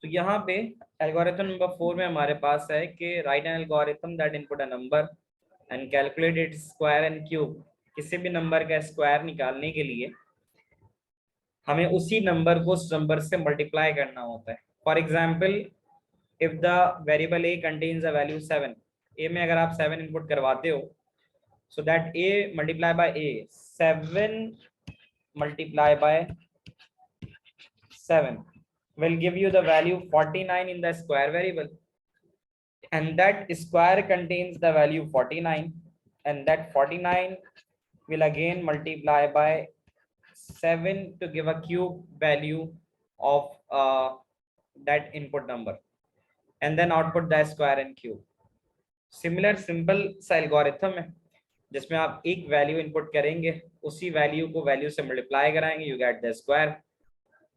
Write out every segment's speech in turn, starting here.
तो यहाँ पे एल्गोरिथम नंबर 4 में हमारे पास है कि right an algorithm that input a number and calculate its square and cube. किसी भी नंबर का स्क्वायर निकालने के लिए हमें उसी नंबर को उस नंबर से मल्टीप्लाई करना होता है। For example, if the variable A contains a value 7, ए में अगर आप 7 इनपुट करवाते हो, so that a multiply by a, 7 multiply by 7 will give you the value 49 in the square variable, and that square contains the value 49, and that 49 will again multiply by 7 to give a cube value of that input number, and then output the square and cube. Similar simple सा algorithm है जिसमें आप एक value input करेंगे, उसी value को value से multiply कराएंगे, you get the square,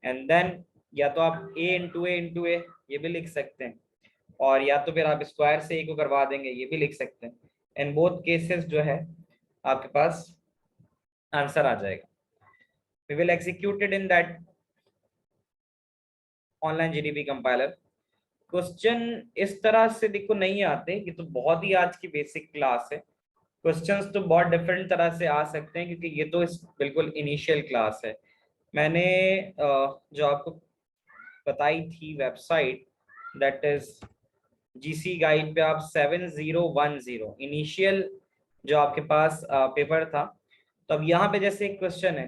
and then या तो आप a इंटू ए ये भी लिख सकते हैं, और या तो फिर आप स्क्वायर से a को करवा देंगे, ये भी लिख सकते हैं। इन बोथ केसेस जो है आपके पास आंसर आ जाएगा। We will execute it in that online GDP compiler. Question इस तरह से देखो नहीं आते, कि तो बहुत ही आज की बेसिक क्लास है। क्वेश्चंस तो बहुत डिफरेंट तरह से आ सकते हैं, क्योंकि ये तो बिल्कुल इनिशियल क्लास है। मैंने जो आपको बताई थी website, that is GC guide पे आप 7010 इनिशियल जो आपके पास पेपर था। तो अब यहाँ पे जैसे एक क्वेश्चन है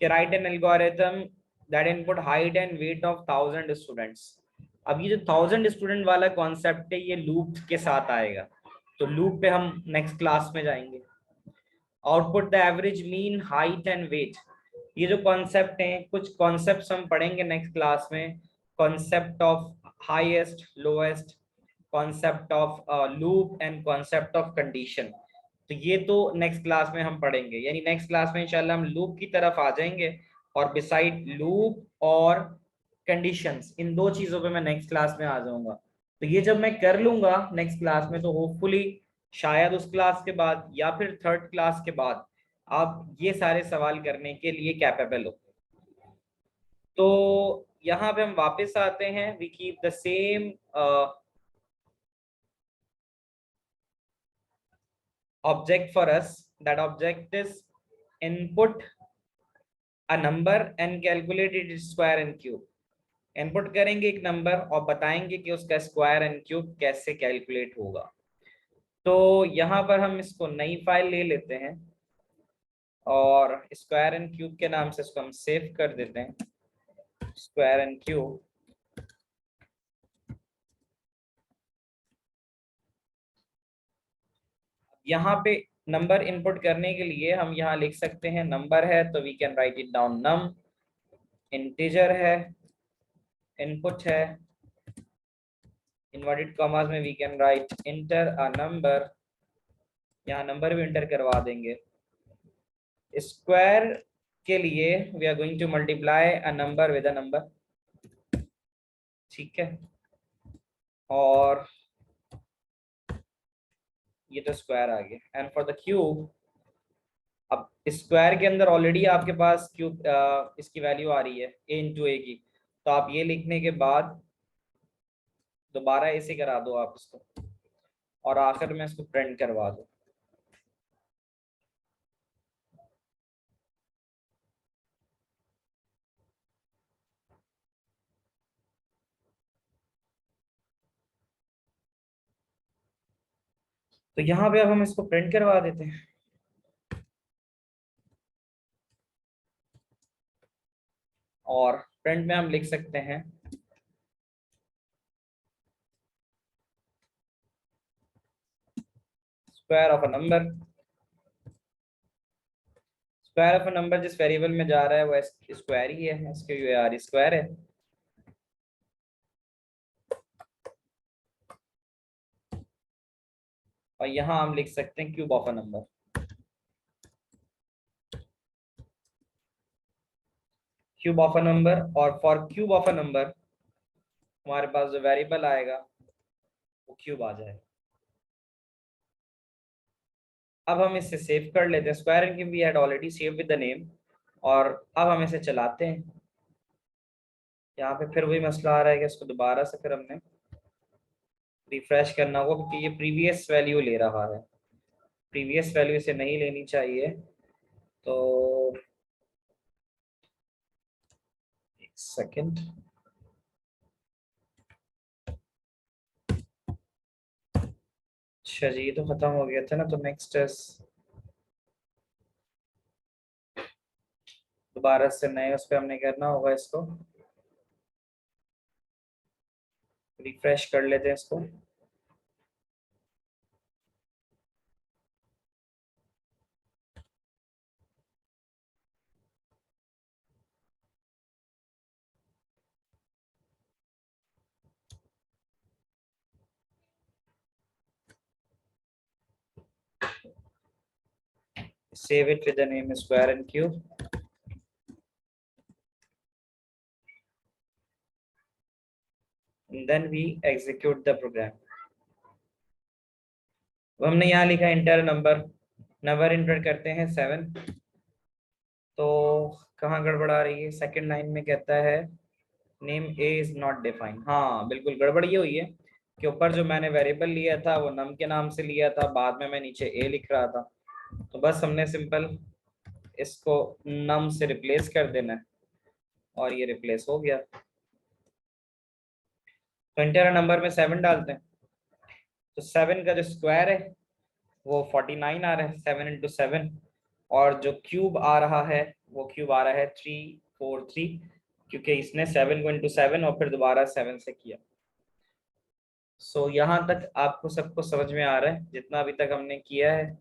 कि right an algorithm that input height and weight of 1000 students. अब ये जो 1000 स्टूडेंट वाला कॉन्सेप्ट है ये लूप के साथ आएगा, तो लूप पे हम नेक्स्ट क्लास में जाएंगे। Output the average mean height and weight, ये जो कॉन्सेप्ट हैं, कुछ कॉन्सेप्ट्स हम पढ़ेंगे नेक्स्ट क्लास में। Concept of highest lowest, concept of loop and concept of condition. तो ये तो नेक्स्ट क्लास में हम पढ़ेंगे, यानी नेक्स्ट क्लास में इंशाल्लाह हम लूप की तरफ आ जाएंगे, और बिसाइड लूप और कंडीशंस, इन दो चीजों पे मैं नेक्स्ट क्लास में आ जाऊंगा। तो ये जब मैं कर लूंगा नेक्स्ट क्लास में, तो होपफुली शायद उस क्लास के बाद या फिर थर्ड क्लास के बाद आप ये सारे सवाल करने के लिए कैपेबल हो। तो यहाँ पे हम वापस आते हैं, we keep the same object for us. That object is input a number and calculate its square and cube. Input करेंगे एक नंबर और बताएंगे कि उसका स्क्वायर एंड क्यूब कैसे कैलकुलेट होगा। तो यहाँ पर हम इसको नई फाइल ले लेते हैं और स्क्वायर एंड क्यूब के नाम से इसको हम सेव कर देते हैं, स्क्वायर एंड क्यूब। यहाँ पे नंबर इनपुट करने के लिए हम यहाँ लिख सकते हैं, नंबर है तो we can write it down num, integer है, इनपुट है, इन्वर्टेड कॉमास में we can write enter a number, यहाँ नंबर भी इंटर करवा देंगे। स्क्वायर के लिए we are going to multiply a number with a number, ठीक है। और ये तो स्क्वायर आ गया। एंड फॉर द क्यूब, अब स्क्वायर के अंदर ऑलरेडी आपके पास क्यूब इसकी वैल्यू आ रही है a इंटू ए की, तो आप ये लिखने के बाद दोबारा ऐसे करा दो आप इसको, और आखिर में इसको प्रिंट करवा दो। तो यहाँ पे अब हम इसको प्रिंट करवा देते हैं, और प्रिंट में हम लिख सकते हैं square of a number. Square of a number जिस वेरिएबल में जा रहा है वो स्क्वायर ही है, इसके यू आर स्क्वायर है। और यहाँ हम लिख सकते हैं cube of a number. Cube of a number, और for cube of a number हमारे पास जो वेरिएबल आएगा वो क्यूब आ जाएगा। अब हम इसे सेव कर लेते हैं, square and cube we had already save with the name, और अब हम इसे चलाते हैं। यहाँ पे फिर वही मसला आ रहा है कि इसको दोबारा से फिर हमने रिफ्रेश करना होगा, क्योंकि ये प्रीवियस वैल्यू ले रहा है, प्रीवियस वैल्यू इसे नहीं लेनी चाहिए। तो एक सेकेंड, अच्छा जी, ये तो खत्म हो गया था ना, तो नेक्स्ट दोबारा से नए उस पर हमने करना होगा, इसको रिफ्रेश कर लेते हैं इसको। Save it with the name square and cube. And then we execute the program. अब हमने यहाँ लिखा इंटर नंबर, नंबर इंटर करते हैं 7। तो कहाँ गड़बड़ आ रही है? सेकंड लाइन में कहता है name A is not defined. हाँ बिल्कुल, गड़बड़ ये हुई है कि ऊपर जो मैंने वेरिएबल लिया था वो नम के नाम से लिया था, बाद में मैं नीचे ए लिख रहा था। तो बस हमने सिंपल इसको नम से रिप्लेस कर देना है और ये रिप्लेस हो गया। तो इंटर नंबर में 7 डालते हैं, तो 7 का जो स्क्वायर है वो 49 आ रहा है, 7 × 7। और जो क्यूब आ रहा है वो क्यूब आ रहा है 343, क्योंकि इसने 7 को इंटू 7 और फिर दोबारा 7 से किया। सो यहाँ तक आपको सबको समझ में आ रहा है जितना अभी तक हमने किया है?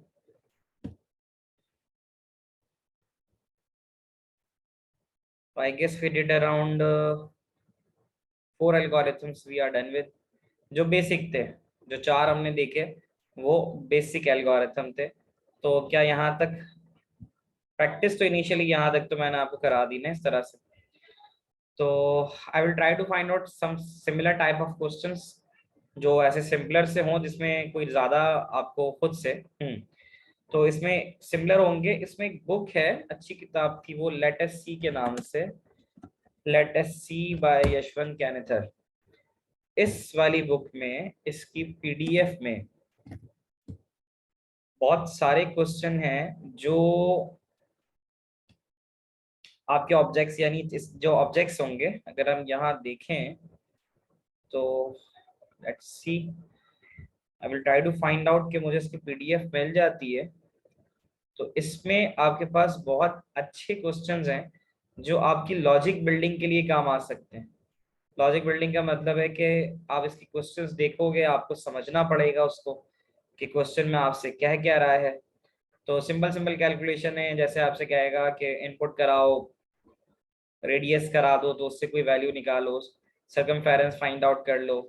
I guess we did around 4 algorithms we are done with, जो बेसिक थे, जो 4 हमने देखे वो बेसिक एल्गोरिथम थे। तो क्या यहाँ तक प्रैक्टिस, तो इनिशियली यहाँ तक तो मैंने आपको करा दी ना इस तरह से। तो I will try to find out some similar type of questions जो ऐसे सिंपलर से हों, जिसमें कोई ज्यादा आपको खुद से तो इसमें सिमिलर होंगे। इसमें एक बुक है, अच्छी किताब थी, वो लेट अस सी के नाम से, लेट अस सी बाय यशवंत कैनेथर। इस वाली बुक में इसकी पीडीएफ में बहुत सारे क्वेश्चन हैं जो आपके ऑब्जेक्ट्स, यानी जो ऑब्जेक्ट्स होंगे अगर हम यहाँ देखें तो let's see, I will try to find out कि मुझे इसकी पीडीएफ मिल जाती है। तो इसमें आपके पास बहुत अच्छे क्वेश्चंस हैं जो आपकी लॉजिक बिल्डिंग के लिए काम आ सकते हैं। लॉजिक बिल्डिंग का मतलब है कि आप इसकी क्वेश्चंस देखोगे, आपको समझना पड़ेगा उसको कि क्वेश्चन में आपसे कह क्या रहा है। तो सिंपल सिंपल कैलकुलेशन है, जैसे आपसे कहेगा कि इनपुट कराओ, रेडियस करा दो तो उससे कोई वैल्यू निकालो, सर्कमफेरेंस फाइंड आउट कर लो।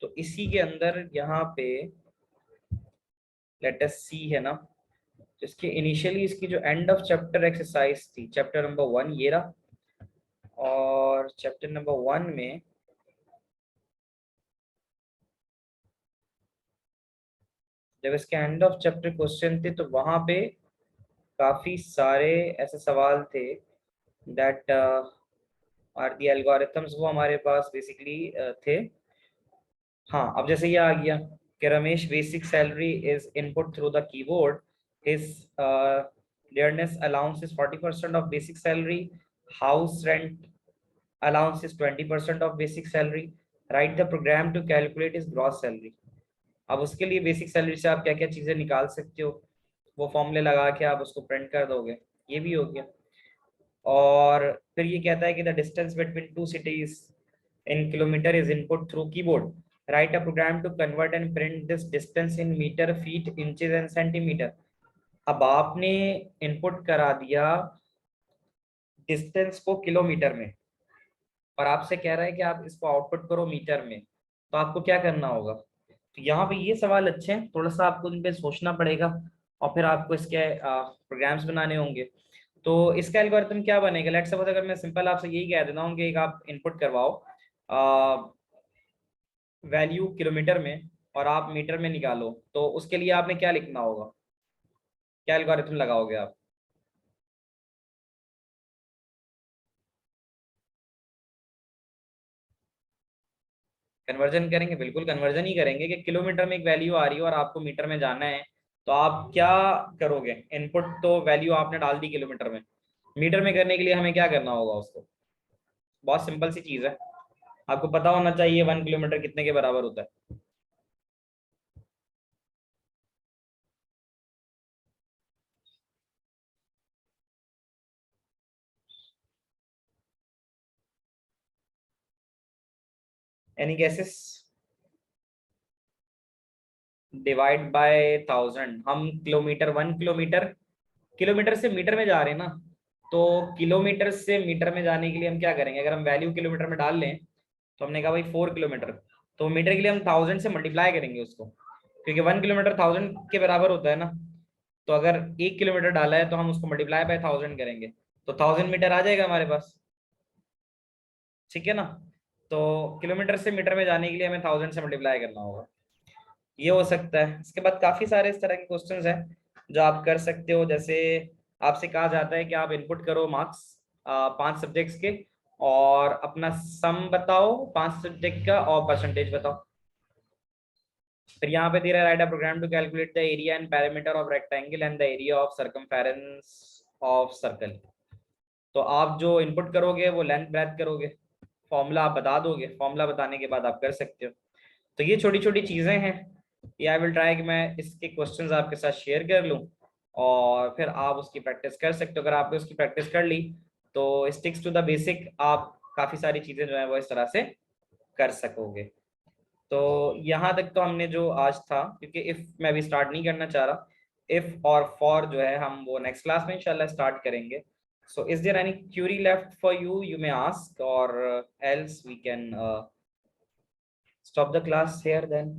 तो इसी के अंदर यहाँ पे लेट अस सी है ना, तो इसके इनिशियली इसकी जो एंड ऑफ चैप्टर एक्सरसाइज थी, चैप्टर नंबर 1 ये रहा। और चैप्टर नंबर 1 में जब इसके एंड ऑफ चैप्टर क्वेश्चन थे तो वहां पे काफी सारे ऐसे सवाल थे दैट आर दी एल्गोरिथम्स, वो हमारे पास बेसिकली थे। हाँ, अब जैसे ये आ गया कि Ramesh basic salary is input through the keyboard, his dearness allowance is 40% of basic salary, house rent allowance is 20% of basic salary, write the program to calculate his gross salary। अब उसके लिए बेसिक सैलरी से आप क्या क्या चीजें निकाल सकते हो, वो फॉर्मूले लगा के आप उसको प्रिंट कर दोगे, ये भी हो गया। और फिर ये कहता है कि the distance between two cities in kilometre is input through keyboard, write a program to convert and print this distance in metre, feet, inches and centimetre. अब आपने इनपुट करा दिया डिस्टेंस को किलोमीटर में और आपसे कह रहा है कि आप इसको आउटपुट करो मीटर में, तो आपको क्या करना होगा? तो यहाँ पे ये सवाल अच्छे हैं, थोड़ा सा आपको इन पे सोचना पड़ेगा और फिर आपको इसके प्रोग्राम्स बनाने होंगे। तो इसका एल्गोरिथम क्या बनेगा? लेट्स सपोज अगर मैं सिंपल आपसे यही कह देता हूँ कि एक आप इनपुट करवाओ वैल्यू किलोमीटर में और आप मीटर में निकालो, तो उसके लिए आपने क्या लिखना होगा? क्या एल्गोरिथम लगाओगे आप? कन्वर्जन करेंगे, बिल्कुल कन्वर्जन ही करेंगे कि किलोमीटर में एक वैल्यू आ रही है और आपको मीटर में जाना है, तो आप क्या करोगे, इनपुट तो वैल्यू आपने डाल दी किलोमीटर में, मीटर में करने के लिए हमें क्या करना होगा उसको, बहुत सिंपल सी चीज है, आपको पता होना चाहिए 1 किलोमीटर कितने के बराबर होता है। Any guesses? डिवाइड बाय 1000, हम किलोमीटर 1 किलोमीटर, किलोमीटर से मीटर में जा रहे हैं ना, तो किलोमीटर से मीटर में जाने के लिए हम क्या करेंगे, अगर हम वैल्यू किलोमीटर में डाल लें, तो हमने कहा भाई 4 किलोमीटर, तो मीटर के लिए हम 1000 से मल्टीप्लाई करेंगे उसको, क्योंकि 1 किलोमीटर 1000 के बराबर होता है ना, तो अगर 1 किलोमीटर डाला है तो हम उसको मल्टीप्लाई बाय 1000 करेंगे, तो 1000 मीटर आ जाएगा हमारे पास, ठीक है ना। तो किलोमीटर से मीटर में जाने के लिए हमें 1000 से मल्टीप्लाई करना होगा, ये हो सकता है। इसके बाद काफी सारे इस तरह के क्वेश्चंस हैं जो आप कर सकते हो, जैसे आपसे कहा जाता है कि आप इनपुट करो मार्क्स 5 सब्जेक्ट्स के, और अपना सम बताओ 5 सब्जेक्ट का और परसेंटेज बताओ। फिर यहाँ पे दे रहा है write a program to calculate the area and parameter of rectangle and the area of circumference of circle. तो आप जो इनपुट करोगे वो लेंथ ब्रेथ करोगे, फॉर्मूला आप बता दोगे, फॉर्मूला बताने के बाद आप कर सकते हो। तो ये छोटी छोटी चीजें हैं, ये आई विल ट्राई कि मैं इसके क्वेश्चंस आपके साथ शेयर कर लूं, और फिर आप उसकी प्रैक्टिस कर सकते हो। अगर आपने उसकी प्रैक्टिस कर ली तो स्टिक्स टू द बेसिक, आप काफी सारी चीजें जो है वो इस तरह से कर सकोगे। तो यहाँ तक तो हमने जो आज था, क्योंकि इफ मैं भी स्टार्ट नहीं करना चाह रहा, इफ और फॉर जो है हम वो नेक्स्ट क्लास में इंशाल्लाह स्टार्ट करेंगे। So is there any query left for you, you may ask, or else we can stop the class here then.